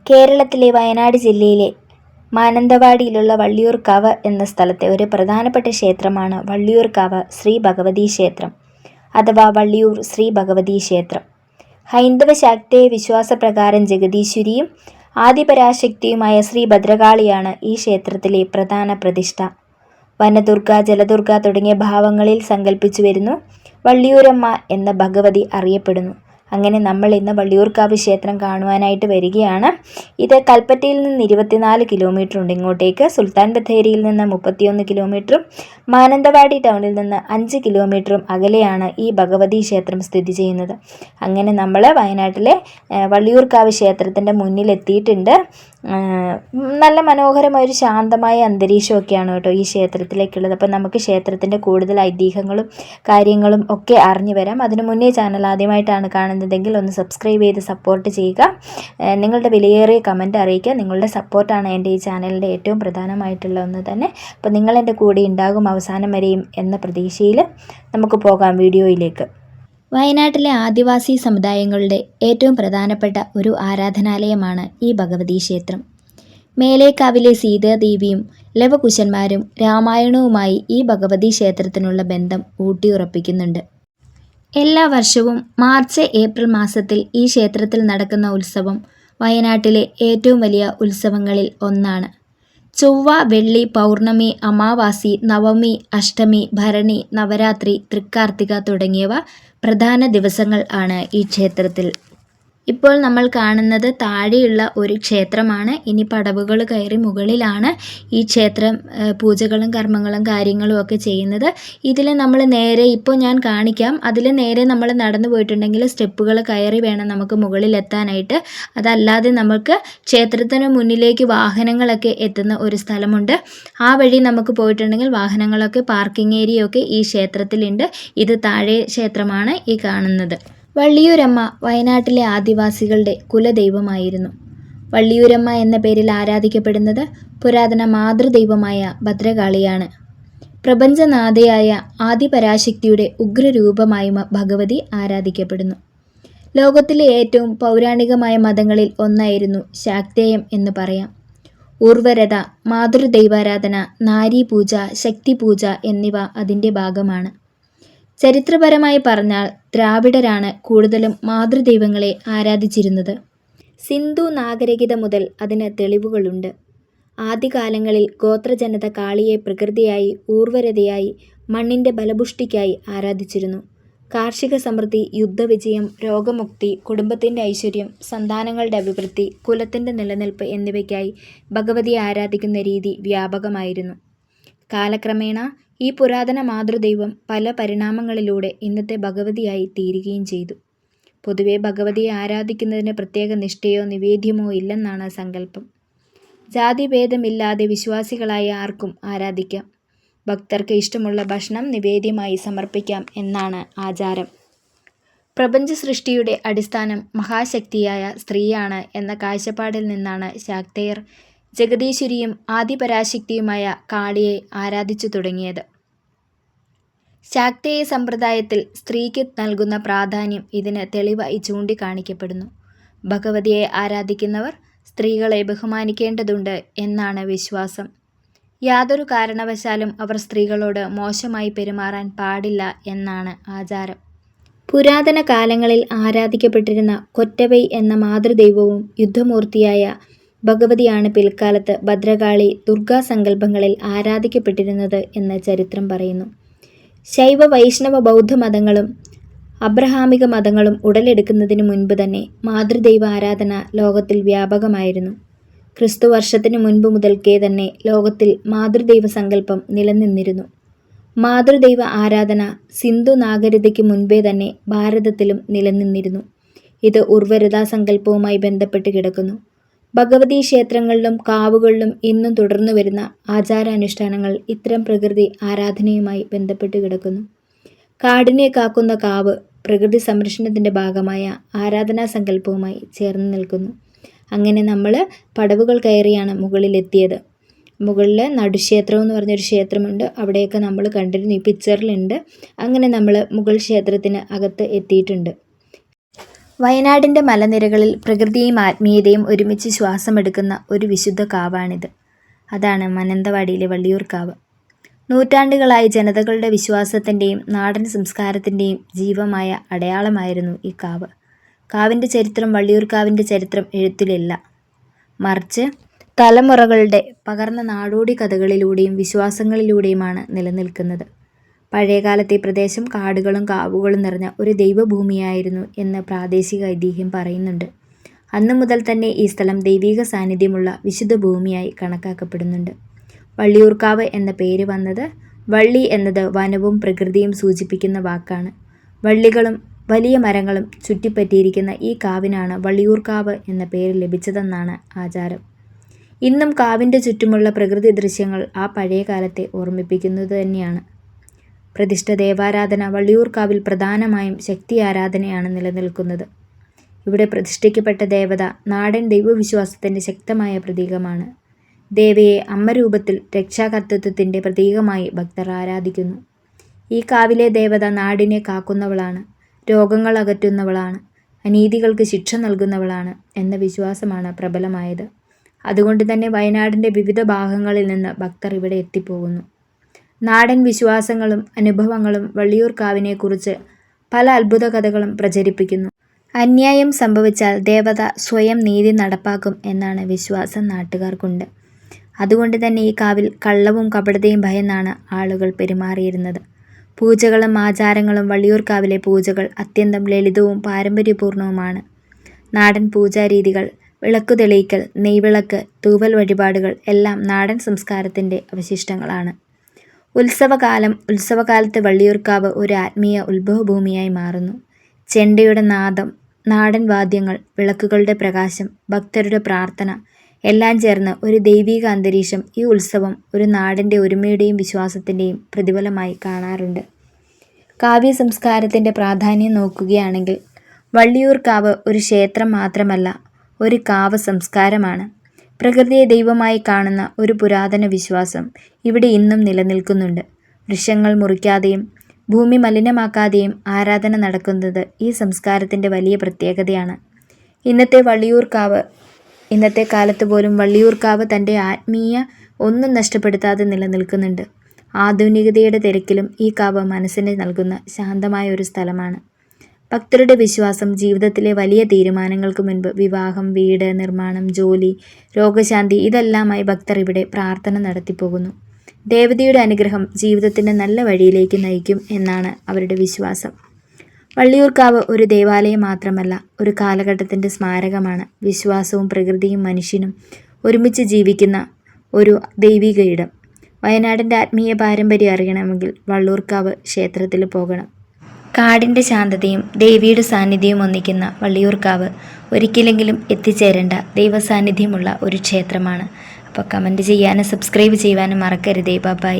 കേരളത്തിലെ വയനാട് ജില്ലയിലെ മാനന്തവാടിയിലുള്ള വള്ളിയൂർക്കാവ് എന്ന സ്ഥലത്തെ ഒരു പ്രധാനപ്പെട്ട ക്ഷേത്രമാണ് വള്ളിയൂർക്കാവ് ശ്രീ ഭഗവതി ക്ഷേത്രം അഥവാ വള്ളിയൂർ ശ്രീ ഭഗവതി ക്ഷേത്രം. ഹൈന്ദവ ശാക്തേയ വിശ്വാസപ്രകാരം ജഗദീശ്വരിയും ആദിപരാശക്തിയുമായ ശ്രീ ഭദ്രകാളിയാണ് ഈ ക്ഷേത്രത്തിലെ പ്രധാന പ്രതിഷ്ഠ. വനദുർഗ, ജലദുർഗ തുടങ്ങിയ ഭാവങ്ങളിൽ സങ്കല്പിച്ചു വരുന്നു. വള്ളിയൂരമ്മ എന്ന ഭഗവതി അറിയപ്പെടുന്നു. അങ്ങനെ നമ്മൾ ഇന്ന് വള്ളിയൂർക്കാവ് ക്ഷേത്രം കാണുവാനായിട്ട് വരികയാണ്. ഇത് കൽപ്പറ്റയിൽ നിന്ന് 24 കിലോമീറ്റർ ഉണ്ട് ഇങ്ങോട്ടേക്ക്. സുൽത്താൻ ബത്തേരിയിൽ നിന്ന് 31 കിലോമീറ്ററും മാനന്തവാടി ടൗണിൽ നിന്ന് 5 കിലോമീറ്ററും അകലെയാണ് ഈ ഭഗവതി ക്ഷേത്രം സ്ഥിതി ചെയ്യുന്നത്. അങ്ങനെ നമ്മൾ വയനാട്ടിലെ വള്ളിയൂർക്കാവ് ക്ഷേത്രത്തിൻ്റെ മുന്നിലെത്തിയിട്ടുണ്ട്. നല്ല മനോഹരമായ ഒരു ശാന്തമായ അന്തരീക്ഷമൊക്കെയാണ് കേട്ടോ ഈ ക്ഷേത്രത്തിലേക്കുള്ളത്. അപ്പം നമുക്ക് ക്ഷേത്രത്തിൻ്റെ കൂടുതൽ ഐതിഹ്യങ്ങളും കാര്യങ്ങളും ഒക്കെ അറിഞ്ഞു വരാം. അതിനു മുന്നേ ചാനൽ ആദ്യമായിട്ടാണ് കാണുന്നതെങ്കിൽ ഒന്ന് സബ്സ്ക്രൈബ് ചെയ്ത് സപ്പോർട്ട് ചെയ്യുക. നിങ്ങളുടെ വിലയേറിയ കമൻറ്റ് അറിയിക്കുക. നിങ്ങളുടെ സപ്പോർട്ടാണ് എൻ്റെ ഈ ചാനലിൻ്റെ ഏറ്റവും പ്രധാനമായിട്ടുള്ള ഒന്ന് തന്നെ. അപ്പോൾ നിങ്ങൾ എൻ്റെ കൂടെ ഉണ്ടാകും അവസാനം വരെയും എന്ന പ്രതീക്ഷയിൽ നമുക്ക് പോകാം വീഡിയോയിലേക്ക്. വയനാട്ടിലെ ആദിവാസി സമുദായങ്ങളുടെ ഏറ്റവും പ്രധാനപ്പെട്ട ഒരു ആരാധനാലയമാണ് ഈ ഭഗവതി ക്ഷേത്രം. മേലേക്കാവിലെ സീതാദേവിയും ലവകുശന്മാരും രാമായണവുമായി ഈ ഭഗവതി ക്ഷേത്രത്തിനുള്ള ബന്ധം ഊട്ടിയുറപ്പിക്കുന്നുണ്ട്. എല്ലാ വർഷവും മാർച്ച്, ഏപ്രിൽ മാസത്തിൽ ഈ ക്ഷേത്രത്തിൽ നടക്കുന്ന ഉത്സവം വയനാട്ടിലെ ഏറ്റവും വലിയ ഉത്സവങ്ങളിൽ ഒന്നാണ്. ചൊവ്വ, വെള്ളി, പൗർണമി, അമാവാസി, നവമി, അഷ്ടമി, ഭരണി, നവരാത്രി, തൃക്കാർത്തിക തുടങ്ങിയവ പ്രധാന ദിവസങ്ങൾ ആണ് ഈ ക്ഷേത്രത്തിൽ. ഇപ്പോൾ നമ്മൾ കാണുന്നത് താഴെയുള്ള ഒരു ക്ഷേത്രമാണ്. ഇനി പടവുകൾ കയറി മുകളിലാണ് ഈ ക്ഷേത്രം പൂജകളും കർമ്മങ്ങളും കാര്യങ്ങളും ഒക്കെ ചെയ്യുന്നത്. ഇതിൽ നമ്മൾ നേരെ ഇപ്പോൾ ഞാൻ കാണിക്കാം. അതിൽ നേരെ നമ്മൾ നടന്നു പോയിട്ടുണ്ടെങ്കിൽ സ്റ്റെപ്പുകൾ കയറി വേണം നമുക്ക് മുകളിലെത്താനായിട്ട്. അതല്ലാതെ നമുക്ക് ക്ഷേത്രത്തിന് മുന്നിലേക്ക് വാഹനങ്ങളൊക്കെ എത്തുന്ന ഒരു സ്ഥലമുണ്ട്. ആ വഴി നമുക്ക് പോയിട്ടുണ്ടെങ്കിൽ വാഹനങ്ങളൊക്കെ പാർക്കിംഗ് ഏരിയയൊക്കെ ഈ ക്ഷേത്രത്തിലുണ്ട്. ഇത് താഴെ ക്ഷേത്രമാണ് ഈ കാണുന്നത്. വള്ളിയൂരമ്മ വയനാട്ടിലെ ആദിവാസികളുടെ കുലദൈവമായിരുന്നു. വള്ളിയൂരമ്മ എന്ന പേരിൽ ആരാധിക്കപ്പെടുന്നത് പുരാതന മാതൃദൈവമായ ഭദ്രകാളിയാണ്. പ്രപഞ്ചനാഥയായ ആദിപരാശക്തിയുടെ ഉഗ്രരൂപമായും ഭഗവതി ആരാധിക്കപ്പെടുന്നു. ലോകത്തിലെ ഏറ്റവും പൗരാണികമായ മതങ്ങളിൽ ഒന്നായിരുന്നു ശാക്തേയം എന്ന് പറയാം. ഊർവരത, മാതൃദൈവാരാധന, നാരീപൂജ, ശക്തിപൂജ എന്നിവ അതിൻ്റെ ഭാഗമാണ്. ചരിത്രപരമായി പറഞ്ഞാൽ ദ്രാവിഡരാണ് കൂടുതലും മാതൃദൈവങ്ങളെ ആരാധിച്ചിരുന്നത്. സിന്ധു നാഗരികത മുതൽ അതിന് തെളിവുകളുണ്ട്. ആദ്യകാലങ്ങളിൽ ഗോത്രജനത കാളിയെ പ്രകൃതിയായി, ഊർവരതയായി, മണ്ണിൻ്റെ ബലപുഷ്ടിക്കായി ആരാധിച്ചിരുന്നു. കാർഷിക സമൃദ്ധി, യുദ്ധവിജയം, രോഗമുക്തി, കുടുംബത്തിൻ്റെ ഐശ്വര്യം, സന്താനങ്ങളുടെ അഭിവൃദ്ധി, കുലത്തിൻ്റെ നിലനിൽപ്പ് എന്നിവയ്ക്കായി ഭഗവതിയെ ആരാധിക്കുന്ന രീതി വ്യാപകമായിരുന്നു. കാലക്രമേണ ഈ പുരാതന മാതൃദൈവം പല പരിണാമങ്ങളിലൂടെ ഇന്നത്തെ ഭഗവതിയായി തീരുകയും ചെയ്തു. പൊതുവെ ഭഗവതിയെ ആരാധിക്കുന്നതിന് പ്രത്യേക നിഷ്ഠയോ നിവേദ്യമോ ഇല്ലെന്നാണ് സങ്കല്പം. ജാതിഭേദമില്ലാതെ വിശ്വാസികളായ ആർക്കും ആരാധിക്കാം. ഭക്തർക്ക് ഇഷ്ടമുള്ള ഭക്ഷണം നിവേദ്യമായി സമർപ്പിക്കാം എന്നാണ് ആചാരം. പ്രപഞ്ച സൃഷ്ടിയുടെ അടിസ്ഥാനം മഹാശക്തിയായ സ്ത്രീയാണ് എന്ന കാഴ്ചപ്പാടിൽ നിന്നാണ് ശാക്തേയർ ജഗദീശ്വരിയും ആദിപരാശക്തിയുമായ കാളിയെ ആരാധിച്ചു തുടങ്ങിയത്. ശാക്തേയ സമ്പ്രദായത്തിൽ സ്ത്രീക്ക് നൽകുന്ന പ്രാധാന്യം ഇതിന് തെളിവായി ചൂണ്ടിക്കാണിക്കപ്പെടുന്നു. ഭഗവതിയെ ആരാധിക്കുന്നവർ സ്ത്രീകളെ ബഹുമാനിക്കേണ്ടതുണ്ട് എന്നാണ് വിശ്വാസം. യാതൊരു കാരണവശാലും അവർ സ്ത്രീകളോട് മോശമായി പെരുമാറാൻ പാടില്ല എന്നാണ് ആചാരം. പുരാതന കാലങ്ങളിൽ ആരാധിക്കപ്പെട്ടിരുന്ന കൊറ്റവൈ എന്ന മാതൃദൈവവും യുദ്ധമൂർത്തിയായ ഭഗവതിയാണ് പിൽക്കാലത്ത് ഭദ്രകാളി, ദുർഗാസങ്കല്പങ്ങളിൽ ആരാധിക്കപ്പെട്ടിരുന്നത് എന്ന് ചരിത്രം പറയുന്നു. ശൈവ, വൈഷ്ണവ, ബൗദ്ധ മതങ്ങളും അബ്രഹാമിക മതങ്ങളും ഉടലെടുക്കുന്നതിന് മുൻപ് തന്നെ മാതൃദൈവ ആരാധന ലോകത്തിൽ വ്യാപകമായിരുന്നു. ക്രിസ്തു വർഷത്തിന് മുൻപ് മുതൽക്കേ തന്നെ ലോകത്തിൽ മാതൃദൈവ സങ്കല്പം നിലനിന്നിരുന്നു. മാതൃദൈവ ആരാധന സിന്ധു നാഗരികതയ്ക്ക് മുൻപേ തന്നെ ഭാരതത്തിലും നിലനിന്നിരുന്നു. ഇത് ഉർവരതാ സങ്കല്പവുമായി ബന്ധപ്പെട്ട് കിടക്കുന്നു. ഭഗവതി ക്ഷേത്രങ്ങളിലും കാവുകളിലും ഇന്നും തുടർന്നു വരുന്ന ആചാരാനുഷ്ഠാനങ്ങൾ ഇത്തരം പ്രകൃതി ആരാധനയുമായി ബന്ധപ്പെട്ട് കിടക്കുന്നു. കാടിനെ കാക്കുന്ന കാവ് പ്രകൃതി സംരക്ഷണത്തിൻ്റെ ഭാഗമായ ആരാധനാ സങ്കല്പവുമായി ചേർന്ന് നിൽക്കുന്നു. അങ്ങനെ നമ്മൾ പടവുകൾ കയറിയാണ് മുകളിലെത്തിയത്. മുകളിൽ നടുക്ഷേത്രം എന്ന് പറഞ്ഞൊരു ക്ഷേത്രമുണ്ട്. അവിടെയൊക്കെ നമ്മൾ കണ്ടിരുന്നു, ഈ പിക്ചറിലുണ്ട്. അങ്ങനെ നമ്മൾ മുഗൾ ക്ഷേത്രത്തിന് അകത്ത് എത്തിയിട്ടുണ്ട്. വയനാടിൻ്റെ മലനിരകളിൽ പ്രകൃതിയും ആത്മീയതയും ഒരുമിച്ച് ശ്വാസമെടുക്കുന്ന ഒരു വിശുദ്ധ കാവാണിത്. അതാണ് മാനന്തവാടിയിലെ വള്ളിയൂർക്കാവ്. നൂറ്റാണ്ടുകളായി ജനതകളുടെ വിശ്വാസത്തിൻ്റെയും നാടൻ സംസ്കാരത്തിൻ്റെയും ജീവമായ അടയാളമായിരുന്നു ഈ കാവ്. കാവിൻ്റെ ചരിത്രം വള്ളിയൂർക്കാവിൻ്റെ ചരിത്രം എഴുത്തിലില്ല, മറിച്ച് തലമുറകളുടെ പകർന്ന നാടോടി കഥകളിലൂടെയും വിശ്വാസങ്ങളിലൂടെയുമാണ് നിലനിൽക്കുന്നത്. പഴയകാലത്തെ പ്രദേശം കാടുകളും കാവുകളും നിറഞ്ഞ ഒരു ദൈവഭൂമിയായിരുന്നു എന്ന് പ്രാദേശിക ഐതിഹ്യം പറയുന്നുണ്ട്. അന്നു മുതൽ തന്നെ ഈ സ്ഥലം ദൈവിക സാന്നിധ്യമുള്ള വിശുദ്ധ ഭൂമിയായി കണക്കാക്കപ്പെടുന്നുണ്ട്. വള്ളിയൂർക്കാവ് എന്ന പേര് വന്നത് വള്ളി എന്നത് വനവും പ്രകൃതിയും സൂചിപ്പിക്കുന്ന വാക്കാണ്. വള്ളികളും വലിയ മരങ്ങളും ചുറ്റിപ്പറ്റിയിരിക്കുന്ന ഈ കാവിനാണ് വള്ളിയൂർക്കാവ് എന്ന പേര് ലഭിച്ചതെന്നാണ് ആചാരം. ഇന്നും കാവിൻ്റെ ചുറ്റുമുള്ള പ്രകൃതി ദൃശ്യങ്ങൾ ആ പഴയ കാലത്തെ ഓർമ്മിപ്പിക്കുന്നത് തന്നെയാണ്. പ്രതിഷ്ഠ ദേവാരാധന വള്ളിയൂർക്കാവിൽ പ്രധാനമായും ശക്തി ആരാധനയാണ് നിലനിൽക്കുന്നത്. ഇവിടെ പ്രതിഷ്ഠിക്കപ്പെട്ട ദേവത നാടൻ ദൈവവിശ്വാസത്തിൻ്റെ ശക്തമായ പ്രതീകമാണ്. ദേവയെ അമ്മരൂപത്തിൽ രക്ഷാകർതൃത്വത്തിൻ്റെ പ്രതീകമായി ഭക്തർ ആരാധിക്കുന്നു. ഈ കാവിലെ ദേവത നാടിനെ കാക്കുന്നവളാണ്, രോഗങ്ങൾ അകറ്റുന്നവളാണ്, അനീതികൾക്ക് ശിക്ഷ നൽകുന്നവളാണ് എന്ന വിശ്വാസമാണ് പ്രബലമായത്. അതുകൊണ്ട് തന്നെ വയനാടിൻ്റെ വിവിധ ഭാഗങ്ങളിൽ നിന്ന് ഭക്തർ ഇവിടെ എത്തിപ്പോകുന്നു. നാടൻ വിശ്വാസങ്ങളും അനുഭവങ്ങളും വള്ളിയൂർക്കാവിനെക്കുറിച്ച് പല അത്ഭുത കഥകളും പ്രചരിപ്പിക്കുന്നു. അന്യായം സംഭവിച്ചാൽ ദേവത സ്വയം നീതി നടപ്പാക്കും എന്നാണ് വിശ്വാസം നാട്ടുകാർക്കുണ്ട്. അതുകൊണ്ട് തന്നെ ഈ കാവിൽ കള്ളവും കപടതയും ഭയന്നാണ് ആളുകൾ പെരുമാറിയിരുന്നത്. പൂജകളും ആചാരങ്ങളും വള്ളിയൂർക്കാവിലെ പൂജകൾ അത്യന്തം ലളിതവും പാരമ്പര്യപൂർണവുമാണ്. നാടൻ പൂജാരീതികൾ, വിളക്കു തെളിയിക്കൽ, നെയ്വിളക്ക്, തൂവൽ വഴിപാടുകൾ എല്ലാം നാടൻ സംസ്കാരത്തിൻ്റെ അവശിഷ്ടങ്ങളാണ്. ഉത്സവകാലത്ത് വള്ളിയൂർക്കാവ് ഒരു ആത്മീയ ഉത്ഭവഭൂമിയായി മാറുന്നു. ചെണ്ടയുടെ നാദം, നാടൻ വാദ്യങ്ങൾ, വിളക്കുകളുടെ പ്രകാശം, ഭക്തരുടെ പ്രാർത്ഥന എല്ലാം ചേർന്ന് ഒരു ദൈവിക അന്തരീക്ഷം ഈ ഉത്സവം ഒരു നാടിൻ്റെ ഒരുമയുടെയും വിശ്വാസത്തിൻ്റെയും പ്രതിഫലമായി കാണാറുണ്ട്. കാവ്യ സംസ്കാരത്തിൻ്റെ പ്രാധാന്യം നോക്കുകയാണെങ്കിൽ വള്ളിയൂർക്കാവ് ഒരു ക്ഷേത്രം മാത്രമല്ല, ഒരു കാവ് സംസ്കാരമാണ്. പ്രകൃതിയെ ദൈവമായി കാണുന്ന ഒരു പുരാതന വിശ്വാസം ഇവിടെ ഇന്നും നിലനിൽക്കുന്നുണ്ട്. വൃക്ഷങ്ങൾ മുറിക്കാതെയും ഭൂമി മലിനമാക്കാതെയും ആരാധന നടക്കുന്നത് ഈ സംസ്കാരത്തിൻ്റെ വലിയ പ്രത്യേകതയാണ്. ഇന്നത്തെ കാലത്ത് പോലും വള്ളിയൂർക്കാവ് തൻ്റെ ആത്മീയ ഒന്നും നഷ്ടപ്പെടുത്താതെ നിലനിൽക്കുന്നുണ്ട്. ആധുനികതയുടെ തിരക്കിലും ഈ കാവ് മനസ്സിന് നൽകുന്ന ശാന്തമായ ഒരു സ്ഥലമാണ്. ഭക്തരുടെ വിശ്വാസം ജീവിതത്തിലെ വലിയ തീരുമാനങ്ങൾക്ക് മുൻപ് വിവാഹം, വീട് നിർമ്മാണം, ജോലി, രോഗശാന്തി ഇതെല്ലാമായി ഭക്തർ ഇവിടെ പ്രാർത്ഥന നടത്തിപ്പോകുന്നു. ദേവതയുടെ അനുഗ്രഹം ജീവിതത്തിൻ്റെ നല്ല വഴിയിലേക്ക് നയിക്കും എന്നാണ് അവരുടെ വിശ്വാസം. വള്ളിയൂർക്കാവ് ഒരു ദേവാലയം മാത്രമല്ല, ഒരു കാലഘട്ടത്തിൻ്റെ സ്മാരകമാണ്. വിശ്വാസവും പ്രകൃതിയും മനുഷ്യനും ഒരുമിച്ച് ജീവിക്കുന്ന ഒരു ദൈവിക ഇടം. വയനാടിൻ്റെ ആത്മീയ പാരമ്പര്യം അറിയണമെങ്കിൽ വള്ളിയൂർക്കാവ് ക്ഷേത്രത്തിൽ പോകണം. കാടിൻ്റെ ശാന്തതയും ദേവിയുടെ സാന്നിധ്യവും ഒന്നിക്കുന്ന വള്ളിയൂർക്കാവ് ഒരിക്കലെങ്കിലും എത്തിച്ചേരേണ്ട ദൈവസാന്നിധ്യമുള്ള ഒരു ക്ഷേത്രമാണ്. അപ്പോൾ കമൻറ്റ് ചെയ്യാനും സബ്സ്ക്രൈബ് ചെയ്യുവാനും മറക്കരുതേ. ബൈ.